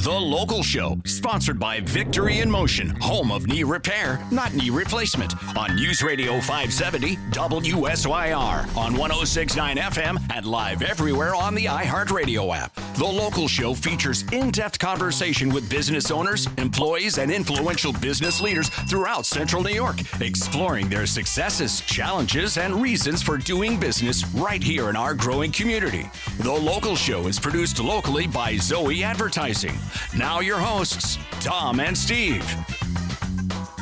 The Local Show, sponsored by Victory in Motion, home of knee repair, not knee replacement, on News Radio 570 WSYR, on 106.9 FM, and live everywhere on the iHeart Radio app. The Local Show features in-depth conversation with business owners, employees, and influential business leaders throughout Central New York, exploring their successes, challenges, and reasons for doing business right here in our growing community. The Local Show is produced locally by Zoe Advertising. Now your hosts, Tom and Steve.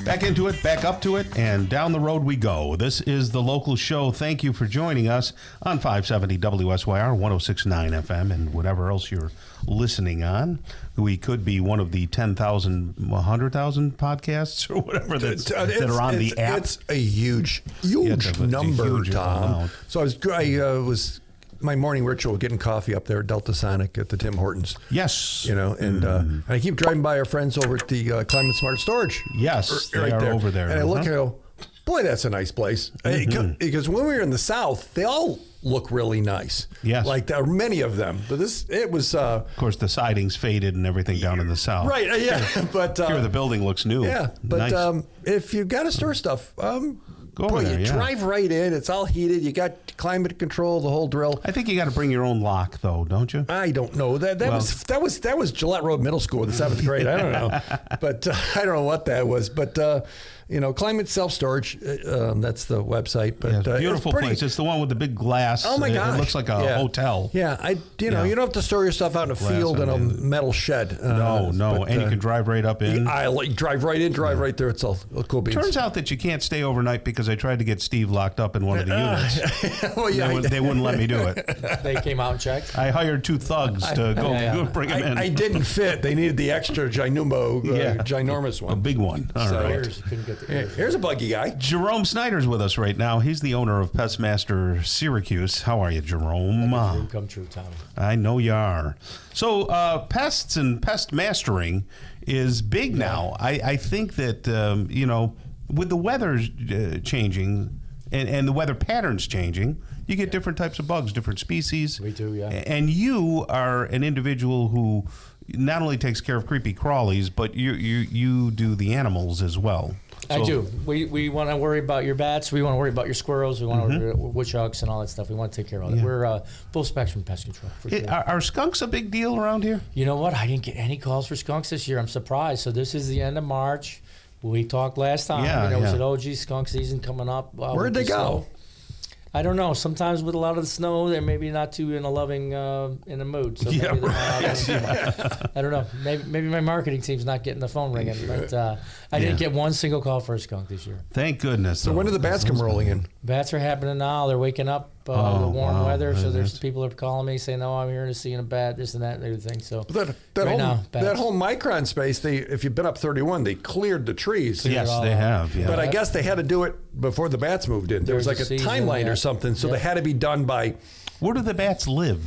Back into it, back up to it, and down the road we go. This is The Local Show. Thank you for joining us on 570 WSYR, 106.9 FM, and whatever else you're listening on. We could be one of the 10,000, 100,000 podcasts or whatever that are on the app. It's a huge number, Tom. Amount. So I was my morning ritual, getting coffee up there at Delta Sonic at the Tim Hortons. Yes. And I keep driving by our friends over at the Climate Smart Storage. Yes, they right are there. over there. And I look and I go, boy, that's a nice place. Because when we were in the South, they all look really nice. Yes. Like there are many of them. But it was... of course, the siding's faded and everything down in the South. Right, yeah. But here, the building looks new. Yeah, but nice. If you've got to store stuff... Go over there, you drive right in. It's all heated. You got climate control, the whole drill. I think you got to bring your own lock, though, don't you? I don't know. That was Gillette Road Middle School in the 7th grade. I don't know, but I don't know what that was. But Climate Self Storage. That's the website. But beautiful place. It's the one with the big glass. Oh my gosh! It looks like a hotel. Yeah, you don't have to store your stuff out in a field in a metal shed. No, and you can drive right up in. Drive right in, drive right there. It's all cool beans. Turns out that you can't stay overnight because I tried to get Steve locked up in one of the units. Well, yeah, they wouldn't let me do it. They came out and checked. I hired 2 thugs to go bring him in. I didn't fit. They needed the extra ginormous one. A big one. All right. Here's a buggy guy. Jerome Snyder's with us right now. He's the owner of Pestmaster Syracuse. How are you, Jerome? Come true, Tom. I know you are. So pests and pest mastering is big now. I think that, with the weather changing and the weather patterns changing, you get different types of bugs, different species. We do, yeah. And you are an individual who not only takes care of creepy crawlies, but you do the animals as well. I do. We want to worry about your bats. We want to worry about your squirrels. We want to worry about woodchucks and all that stuff. We want to take care of all that. We're full spectrum pest control. For sure. Are skunks a big deal around here? You know what? I didn't get any calls for skunks this year. I'm surprised. So this is the end of March. We talked last time. We said, oh, geez, skunk season coming up. Where'd they go? I don't know. Sometimes with a lot of the snow, they're maybe not too in a mood. So maybe they're not I don't know. Maybe my marketing team's not getting the phone ringing. But I didn't get one single call for a skunk this year. Thank goodness. So when do the bats come rolling in? Bats are happening now. They're waking up with the warm weather. So there's people are calling me saying, "No, I'm here to see a bat, this and that, and everything." So that whole micron space, if you've been up 31, they cleared the trees. Yes, they have. Yeah. But I guess they had to do it before the bats moved in. There was like a timeline or something, so they had to be done by. Where do the bats live?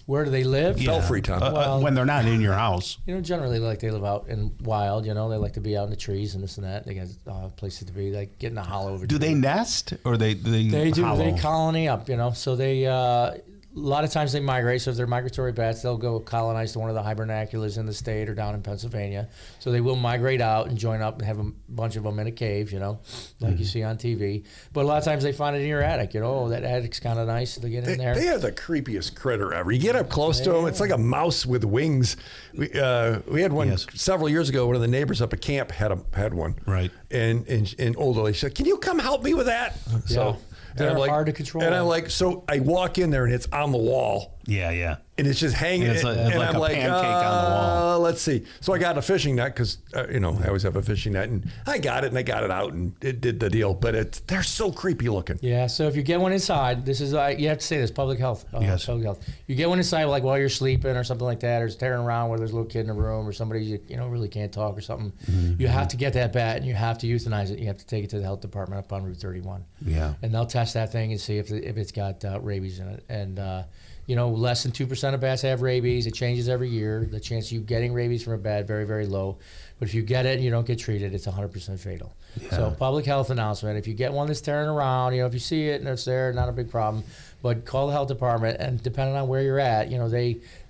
Where do they live? Belfry time. When they're not in your house. Generally, they live out in wild. They like to be out in the trees and this and that. They got places to be, like get in a hollow. Do they nest or they do? Hollow? They colony up. So they. A lot of times they migrate, so if they're migratory bats, they'll go colonize to one of the hibernaculars in the state or down in Pennsylvania. So they will migrate out and join up and have a bunch of them in a cave, like you see on TV. But a lot of times they find it in your attic, that attic's kind of nice. They get in there. They are the creepiest critter ever. You get up close to them, it's like a mouse with wings. We had one several years ago. One of the neighbors up at camp had one. Right. And older, she said, "Can you come help me with that?" So. They're hard to control. And I'm like, so I walk in there and it's on the wall. Yeah. And it's just hanging. It's like I'm a pancake on the wall. Let's see. So I got a fishing net because, I always have a fishing net. And I got it out and it did the deal. But they're so creepy looking. Yeah, so if you get one inside, this is, you have to say this, public health. Yes. Public health. You get one inside while you're sleeping or something like that, or tearing around where there's a little kid in the room or somebody really can't talk or something. Mm-hmm. You have to get that bat and you have to euthanize it. You have to take it to the health department up on Route 31. Yeah. And they'll test that thing and see if it's got rabies in it. And, less than 2% of bats have rabies. It changes every year. The chance of you getting rabies from a bat, very, very low. But if you get it and you don't get treated, it's 100% fatal. Yeah. So public health announcement, if you get one that's tearing around, if you see it and it's there, not a big problem. But call the health department, and depending on where you're at,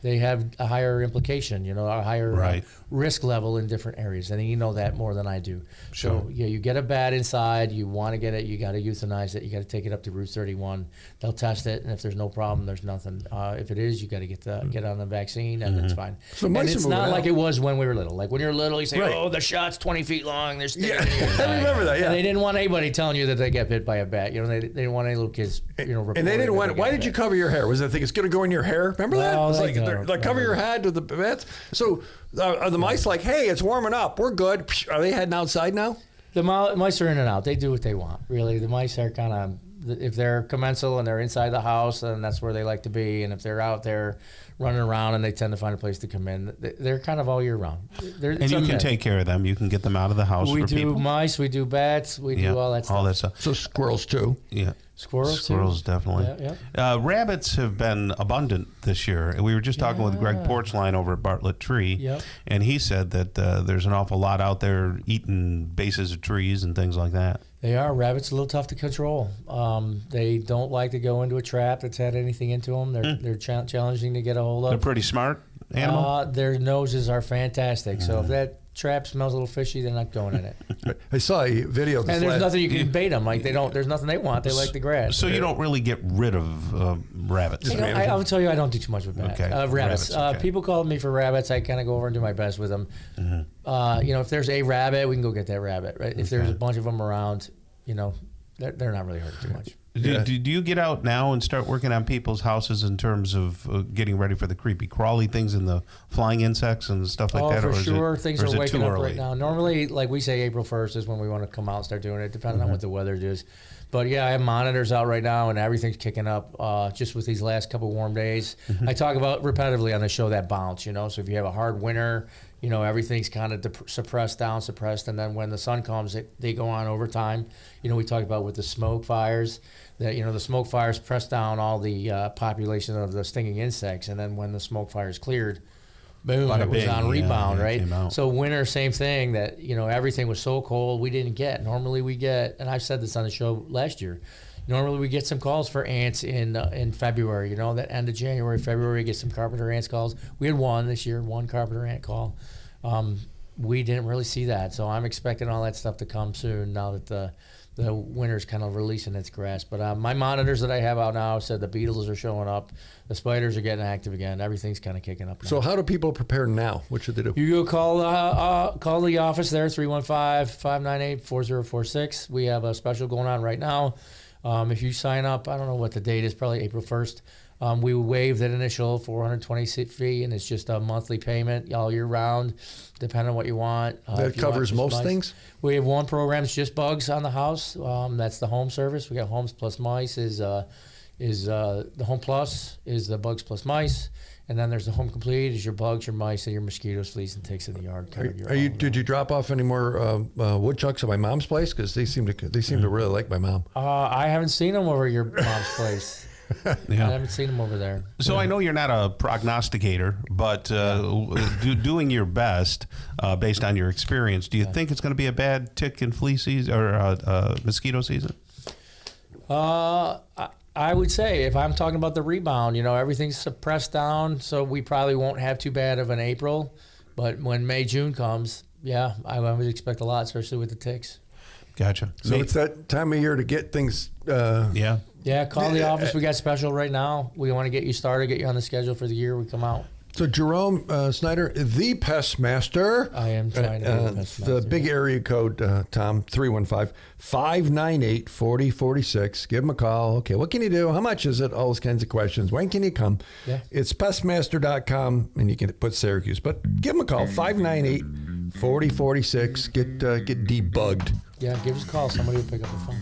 they have a higher implication, a higher risk level in different areas. And you know that more than I do. Sure. So you get a bat inside, you want to get it, you got to euthanize it, you got to take it up to Route 31. They'll test it, and if there's no problem, there's nothing. If it is, you got to get on the vaccine, and it's fine. So and mice it's are not moving like out. it was when we were little. Like when you're little, you say, Right. "Oh, the shot's 20 feet long. They're sticking Yeah. in your I eye." remember that, yeah. And they didn't want anybody telling you that they get bit by a bat. They didn't want any little kids, And they reporting didn't that want. they Why got did you bit. cover your hair? Was that thing? It's going to go in your hair. Remember that? Well, It's they like, don't like cover your head with the bats. So are the mice like, hey, it's warming up. We're good. Are they heading outside now? The mice are in and out. They do what they want. Really, the mice are kind of, if they're commensal and they're inside the house, then that's where they like to be. And if they're out there running around, and they tend to find a place to come in, they're kind of all year round. And you can take care of them. You can get them out of the house We for do people. mice. We do bats. We do all that stuff. All that stuff. So squirrels too. Yeah. Squirrels too? Definitely. Yeah. Rabbits have been abundant this year. And we were just talking with Greg Porchline over at Bartlett Tree. Yep. And he said that there's an awful lot out there eating bases of trees and things like that. They are. Rabbits are a little tough to control. They don't like to go into a trap that's had anything into them. They're challenging to get a hold of. They're pretty smart animal. Their noses are fantastic. So if that trap smells a little fishy, they're not going in it. I saw a video. Of this And there's last- nothing you can bait them. Like there's nothing they want. They like the grass. So you don't really get rid of rabbits. I will tell you, I don't do too much with rabbits. Okay. Rabbits. Rabbits, okay. People call me for rabbits. I kind of go over and do my best with them. If there's a rabbit, we can go get that rabbit. Right? If there's a bunch of them around, they're not really hurting too much. Do you get out now and start working on people's houses in terms of getting ready for the creepy crawly things and the flying insects and stuff like that? For or is sure. it, Things or are is it waking too up early? right now. Normally, like we say, April 1st is when we want to come out and start doing it, depending on what the weather is. But yeah, I have monitors out right now, and everything's kicking up just with these last couple warm days. I talk about repetitively on the show that bounce, So if you have a hard winter, everything's kind of suppressed, and then when the sun comes, they go on over time. We talked about with the smoke fires, that, the smoke fires press down all the population of the stinging insects, and then when the smoke fires cleared, boom, Bada it was bing, on rebound, it right? came out. So winter, same thing, that, everything was so cold, we didn't get. Normally we get, and I've said this on the show last year, normally we get some calls for ants in February, that end of January, February, we get some carpenter ants calls. We had one this year, one carpenter ant call. We didn't really see that, so I'm expecting all that stuff to come soon now that the winter's kind of releasing its grasp. But my monitors that I have out now said the beetles are showing up, the spiders are getting active again, everything's kind of kicking up now. So how do people prepare now? What should they do? You go call the office there, 315-598-4046. We have a special going on right now. If you sign up, I don't know what the date is, probably April 1st. We waive that initial $420 fee, and it's just a monthly payment all year round, depending on what you want. That covers most things? We have one program, it's just bugs on the house. That's the home service. We got Homes Plus Mice is the Home Plus is the bugs plus mice. And then there's the Home Complete is your bugs, your mice, and your mosquitoes, fleas, and ticks in the yard. Did you drop off any more woodchucks at my mom's place? Because they seem to really like my mom. I haven't seen them over at your mom's place. I haven't seen them over there. So I know you're not a prognosticator, but doing your best based on your experience, do you think it's going to be a bad tick and flea season or mosquito season? I would say if I'm talking about the rebound, everything's suppressed down, so we probably won't have too bad of an April. But when May, June comes, I would expect a lot, especially with the ticks. Gotcha. So it's that time of year to get things. Yeah, call the office. We got special right now. We want to get you started, get you on the schedule for the year we come out. So Jerome Snyder, the Pestmaster. I am trying to be the Pestmaster. The big area code, Tom, 315-598-4046. Give him a call. Okay, what can you do? How much is it? All those kinds of questions. When can you come? Yeah. It's pestmaster.com, and you can put Syracuse. But give him a call, 598-4046. Get debugged. Yeah, give us a call. Somebody will pick up the phone.